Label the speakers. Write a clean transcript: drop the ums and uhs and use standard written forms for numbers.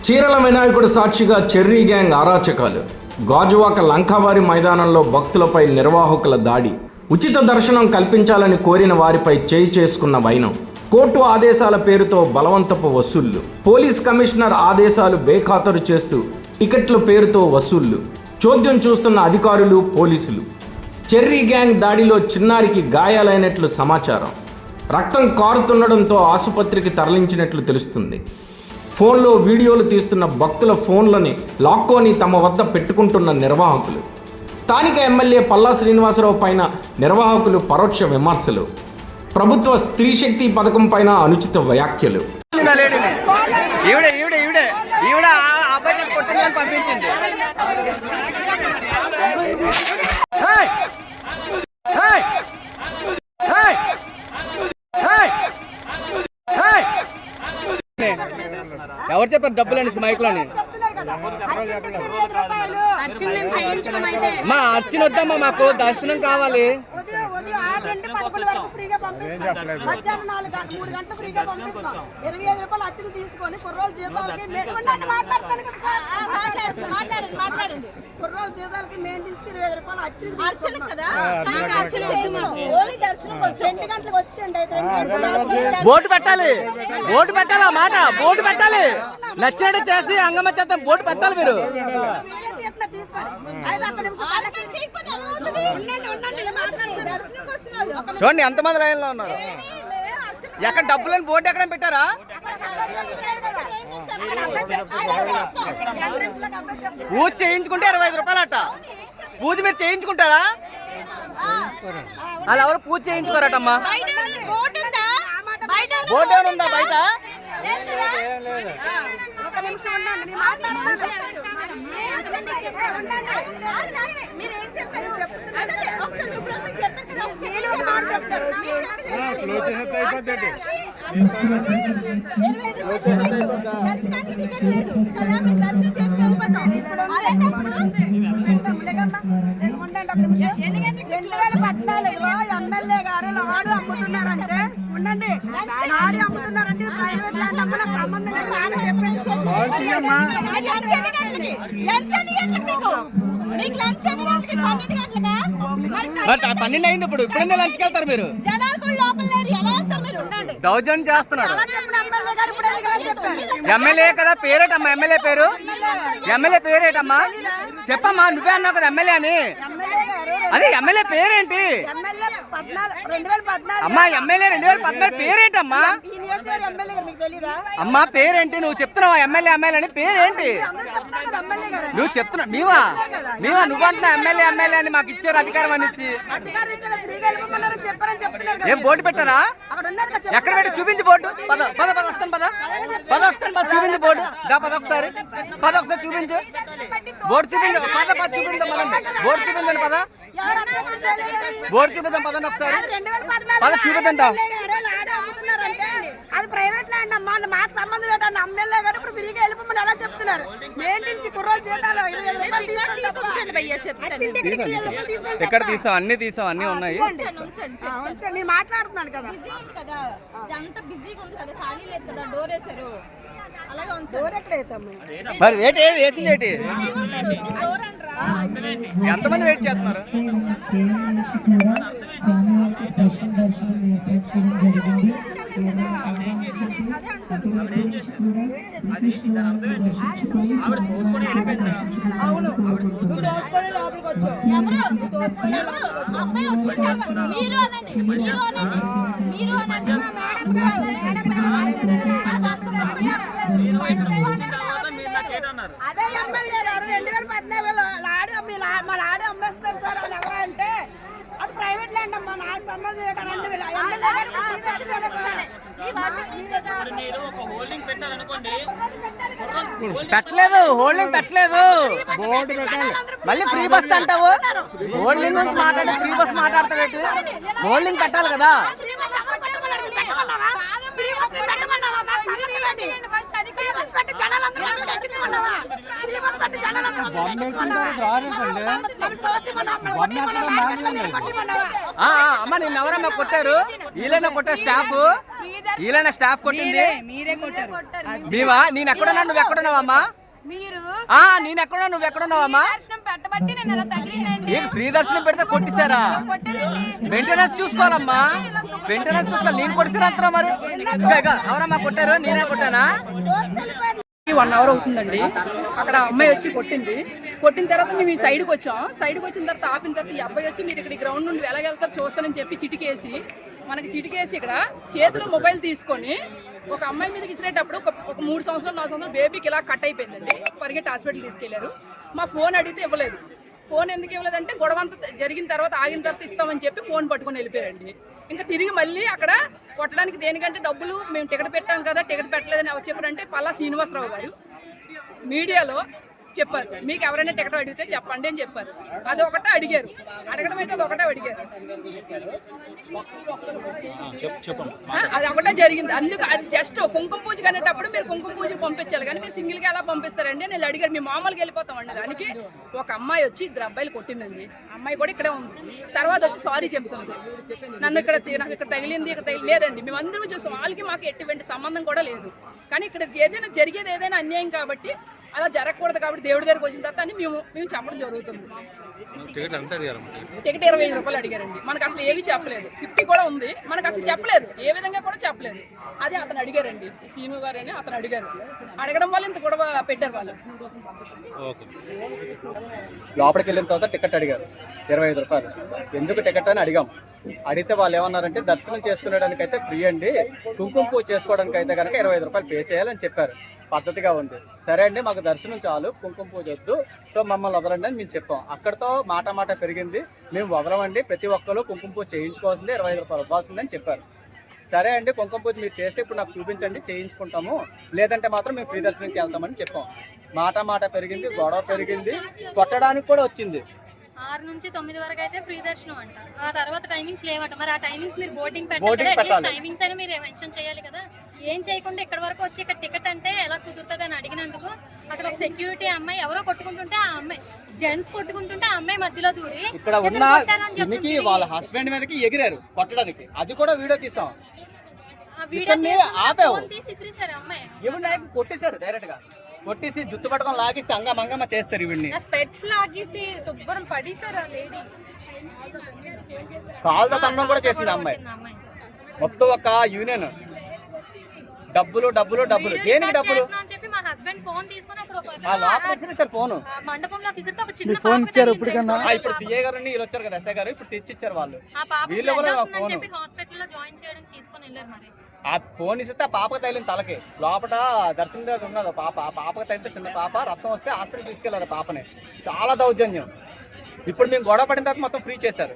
Speaker 1: చీరల వినాయకుడు సాక్షిగా చెర్రీ గ్యాంగ్ అరాచకాలు. గాజువాక లంకావారి మైదానంలో భక్తులపై నిర్వాహకుల దాడి. ఉచిత దర్శనం కల్పించాలని కోరిన వారిపై చేయి చేసుకున్న వైనం. కోర్టు ఆదేశాల పేరుతో బలవంతపు వసూళ్లు. పోలీస్ కమిషనర్ ఆదేశాలు బేఖాతరు చేస్తూ టికెట్ల పేరుతో వసూళ్లు. చోద్యం చూస్తున్న అధికారులు, పోలీసులు. చెర్రీ గ్యాంగ్ దాడిలో చిన్నారికి గాయాలైనట్లు సమాచారం. రక్తం కారుతుండడంతో ఆసుపత్రికి తరలించినట్లు తెలుస్తుంది. ఫోన్లో వీడియోలు తీస్తున్న భక్తుల ఫోన్లని లాక్కొని తమ వద్ద పెట్టుకుంటున్న నిర్వాహకులు. స్థానిక ఎమ్మెల్యే పల్లా శ్రీనివాసరావు పైన నిర్వాహకులు పరోక్ష విమర్శలు. ప్రభుత్వ స్త్రీశక్తి పథకం పైన అనుచిత వ్యాఖ్యలు.
Speaker 2: పంపించింది. ఎవరు చెప్పారు డబ్బులు అనేసి మైక్లోని? మా అర్చన వద్దమ్మా, మాకు దర్శనం కావాలి. బోటు పెట్టాలి, బోటు పెట్టాలా మాట, బోటు పెట్టాలి. నచ్చినట్టు చేసి అంగమ్మ చేత బోటు పెట్టాలి. మీరు చూడండి ఎంతమంది లైన్ లో ఉన్నారు. ఎక్కడ డబ్బులని బోర్డు ఎక్కడ పెట్టారా? పూజ చేయించుకుంటే 25 రూపాయలు అట్ట. పూజ మీరు చేయించుకుంటారా? అలా ఎవరు పూజ చేయించుకోరటమ్మా. బోర్డు ఏమైనా ఉందా బయట?
Speaker 3: ఎమ్మెల్యే గారు లాడు అమ్ముతున్నారంటే ఉండండి, లాడి అమ్ముతున్నారంటే ప్రైవేట్ ల్యాండ్ అమ్మల సంబంధం లేదు. నాన్న చెప్పేది
Speaker 2: 12 అయింది. ఇప్పుడు ఇప్పుడే లంచ్కి వెళ్తారు మీరు. దౌర్జన్యం చేస్తున్నారు. ఎమ్మెల్యే కదా, పేరేటమ్మా ఎమ్మెల్యే పేరు? ఎమ్మెల్యే పేరేటమ్మా చెప్పమ్మా. నువ్వే అన్నావు కదా ఎమ్మెల్యే అని. అదే ఎమ్మెల్యే పేరేంటి అమ్మా? ఎమ్మెల్యే 2014 పేరేంటమ్మా? అమ్మా పేరేంటి? నువ్వు చెప్తున్నావా ఎమ్మెల్యే ఎమ్మెల్యే అని? పేరేంటి నువ్వు చెప్తున్నావు? నీవా నువ్వు అంటున్నా ఎమ్మెల్యే ఎమ్మెల్యే అని మాకు ఇచ్చారు అధికారం అనేసి. ఏం బోర్డు పెట్టారా? ఎక్కడ పెట్టి చూపించి బోర్డు. పద పద పద వస్తాను, పద పద వస్తాను, పద చూపించి బోర్డు. ఒకసారి చూపించు బోర్డు, చూపించు. పద పద చూపించాం పదండి, బోర్డు చూపించండి. పద బోర్డు చూపిద్దాం పదండి ఒకసారి. పద చూపిద్దాం.
Speaker 3: అది ప్రైవేట్ ల్యాండ్ అమ్మా, మాకు సంబంధం ఏంటన్నా? ఎమ్మెల్యే గారు ఇప్పుడు ఫ్రీగా వెళ్ళిపోమని ఎలా చెప్తున్నారు? మెయింటెనెన్స్ కుర్రోలు చేతాలు 25 రూపాయలు.
Speaker 2: ఎక్కడ తీసాం? అన్ని తీసాం, అన్ని ఉన్నాయి.
Speaker 3: నేను మాట్లాడుతున్నాను కదా.
Speaker 2: మరి రేట్ వేసింది ఏంటి? ఎంతమంది వెయిట్ చేస్తున్నారు?
Speaker 3: అదే ఎమ్మెల్యే గారు 2014లో మా లాడు అమ్మేస్తారు సార్. అది ఎవరా అంటే అది ప్రైవేట్ ల్యాండ్ అమ్మా, నాకు సంబంధం ఏంటని ఎమ్మెల్యే గారు
Speaker 2: పెట్టలేదు, హోల్డింగ్ పెట్టలేదు. మళ్ళీ ఫ్రీ బస్ అంటావు. హోల్డింగ్ నుంచి మాట్లాడి ఫ్రీ బస్ మాట్లాడతావు. హోల్డింగ్ పెట్టాలి కదా. అమ్మ నిన్న ఎవరమ్మా కొట్టారు? వీళ్ళైనా కొట్టారు స్టాఫ్ కొట్టింది.
Speaker 3: మీరే కొట్టారు.
Speaker 2: మేమా? నేను ఎక్కడున్నా నువ్వు ఎక్కడున్నావమ్మా?
Speaker 3: మీరు
Speaker 2: నేను ఎక్కడున్నా నువ్వు ఎక్కడున్నావమ్మా?
Speaker 3: దర్శనం పెట్టబట్టి నేను ఇలా తగిలిందండి.
Speaker 2: నీకు ఫ్రీ దర్శనం పెడితే కొట్టిస్తారా? మెయింటెనెన్స్ చూసుకోవాలమ్మా, మెయింటెనెన్స్ చూసుకోవాలి. నేను కొట్టిస్తాను అంటారా మరి? ఎవరమ్మా కొట్టారు? నేనే కొట్టానా?
Speaker 4: 1 అవర్ అవుతుందండి. అక్కడ అమ్మాయి వచ్చి కొట్టిన తర్వాత మేము ఈ సైడ్కి వచ్చిన తర్వాత ఆపిన తర్వాత ఈ అబ్బాయి వచ్చి మీరు ఇక్కడ గ్రౌండ్ నుండి వెళ్ళగలుగుతారు చూస్తానని చెప్పి చిటికేసి ఇక్కడ చేతిలో మొబైల్ తీసుకొని ఒక అమ్మాయి మీదకి ఇచ్చినప్పుడు ఒక 3 సంవత్సరాలు 4 సంవత్సరాలు బేబీకి ఇలా కట్ అయిపోయిందండి. పరిగెట్టి హాస్పిటల్ తీసుకెళ్లారు. మా ఫోన్ అడిగితే ఇవ్వలేదు. ఫోన్ ఎందుకు ఇవ్వలేదంటే గొడవ అంతా జరిగిన తర్వాత ఆగిన తర్వాత ఇస్తామని చెప్పి ఫోన్ పట్టుకొని వెళ్ళిపోయారండి. ఇంకా తిరిగి మళ్ళీ అక్కడ కొట్టడానికి దేనికంటే డబ్బులు మేము టికెట్ పెట్టాం కదా, టికెట్ పెట్టలేదని ఎవరు చెప్పారంటే పల్లా శ్రీనివాసరావు గారు మీడియాలో చెప్పారు. మీకు ఎవరైనా టికెట్ అడిగితే చెప్పండి అని చెప్పారు. అది ఒకటే అడిగారు. అడగడం అయితే అది ఒకటే అడిగారు. అది ఒకటే జరిగింది. అందుకు అది జస్ట్ కుంకుమ పూజ అనేటప్పుడు మీరు కుంకుమ పూజకి పంపించాలి కానీ మీరు సింగిల్గా ఎలా పంపిస్తారండి అని అడిగారు. మేము మామూలుగా వెళ్ళిపోతామండి. దానికి ఒక అమ్మాయి వచ్చి 2 అబ్బాయిలు కొట్టిందండి. అమ్మాయి కూడా ఇక్కడే ఉంది. తర్వాత వచ్చి సారీ చెబుతుంది. నాకు ఇక్కడ తగిలింది, లేదండి. మేము అందరూ చూసాం. వాళ్ళకి మాకు ఎటువంటి సంబంధం కూడా లేదు. కానీ ఇక్కడ ఏదైనా జరిగేది ఏదైనా అన్యాయం కాబట్టి అలా జరగకూడదు కాబట్టి దేవుడి దగ్గరకు వచ్చిన తర్వాత అని మేము చెప్పడం జరుగుతుంది. టికెట్ 25 రూపాయలు అడిగారండి. మనకు అసలు ఏవి చెప్పలేదు. 50 కూడా ఉంది. మనకు అసలు చెప్పలేదు, ఏ విధంగా కూడా చెప్పలేదు. అదే అతను అడిగారండి, సీను గారు అని అతను అడిగారు. అడగడం వల్ల ఇంత గొడవ పెట్టారు వాళ్ళు.
Speaker 5: లోపలికి వెళ్ళిన తర్వాత టికెట్ అడిగారు 25 రూపాయలు. ఎందుకు టికెట్ అని అడిగాం. అడిగితే వాళ్ళు ఏమన్నారంటే దర్శనం చేసుకునేదానికి అయితే ఫ్రీ అండి, కుంకుమ పూజ చేసుకోవడానికి అయితే కనుక 25 రూపాయలు పే చేయాలని చెప్పారు. పద్ధతిగా ఉంది. సరే అండి మాకు దర్శనం చాలు, కుంకుమ పూజ వద్దు, సో మమ్మల్ని వదలండి అని మేము చెప్పాం. అక్కడితో మాట పెరిగింది. మేము వదలమండి, ప్రతి ఒక్కరు కుంకుమ పూజ చేయించుకోవాల్సిందే, 25 రూపాయలు ఇవ్వాల్సిందని చెప్పారు. సరే అండి కుంకుమ పూజ మీరు చేస్తే ఇప్పుడు నాకు చూపించండి, చేయించుకుంటాము, లేదంటే మాత్రం మేము ఫ్రీ దర్శనంకి వెళ్తామని చెప్పాం. మాట పెరిగింది, గొడవ పెరిగింది, కొట్టడానికి కూడా వచ్చింది.
Speaker 6: 6 నుంచి 9 వరకు అయితే ఫ్రీ దర్శనం అంట. ఆ తర్వాత టైమింగ్స్ లేవట. మరి ఆ టైమింగ్స్ మీరు బోర్డింగ్ పెట్టాలి, టైమింగ్స్ అని మీరు మెన్షన్ చేయాలి కదా. ఏం చేయకుండా ఇక్కడ వరకు వచ్చి ఇక్కడ టికెట్ అంటే ఎలా కుదురుతుంది అని అడిగినందుకు అక్కడ ఒక సెక్యూరిటీ అమ్మాయి ఎవరో కొట్టుకుంటుంటే ఆ అమ్మాయి జెంట్స్ కొట్టుకుంటుంటే ఆ అమ్మాయి మధ్యలో దూరి
Speaker 5: ఇక్కడ ఉన్న వాళ్ళ హస్బెండ్ మీదకి ఎగిరారు కొట్టడానికి. అది కూడా వీడియో తీసాం. కొట్టేశారు డైరెక్ట్ గా, కొట్టేసి జుట్టు పట్టుకొని లాగేసి అంగమంగమ్మ చేస్తారు. ఇవన్నీ
Speaker 4: స్పెట్స్ లాగేసి శుభ్రం పడేశారు. ఆ లేడీ
Speaker 5: కాలుతో తమ్మడం కూడా చేసింది అమ్మాయి. మొత్తం ఒక యూనియన్ డబ్బులు దేనికి డబ్బులు
Speaker 6: చెప్పి మా హస్బెండ్ ఫోన్ తీసుకొని
Speaker 5: ఫోన్
Speaker 6: మండపంలో తీసుకుంటే ఒక చిన్న
Speaker 5: ఫోన్ ఇచ్చారు. ఇప్పుడు సీఏ గారు వీళ్ళు వచ్చారు కదా, ఎస్ఐ గారు ఇప్పుడు తెచ్చి ఇచ్చారు వాళ్ళు. వీళ్ళు కూడా
Speaker 6: హాస్పిటల్ లో జాయిన్ చేయడానికి తీసుకొని వెళ్ళారు. మరి
Speaker 5: ఆ ఫోన్ ఇస్తే ఆ పాపకు తగిలింది తలకి. లోపల దర్శనం దగ్గర ఉన్నది పాప, ఆ పాపకు తగిలితే చిన్న పాప రక్తం వస్తే హాస్పిటల్ తీసుకెళ్లారు పాపని. చాలా దౌర్జన్యం. ఇప్పుడు మేము గొడవ పడిన తర్వాత మొత్తం ఫ్రీ చేశారు.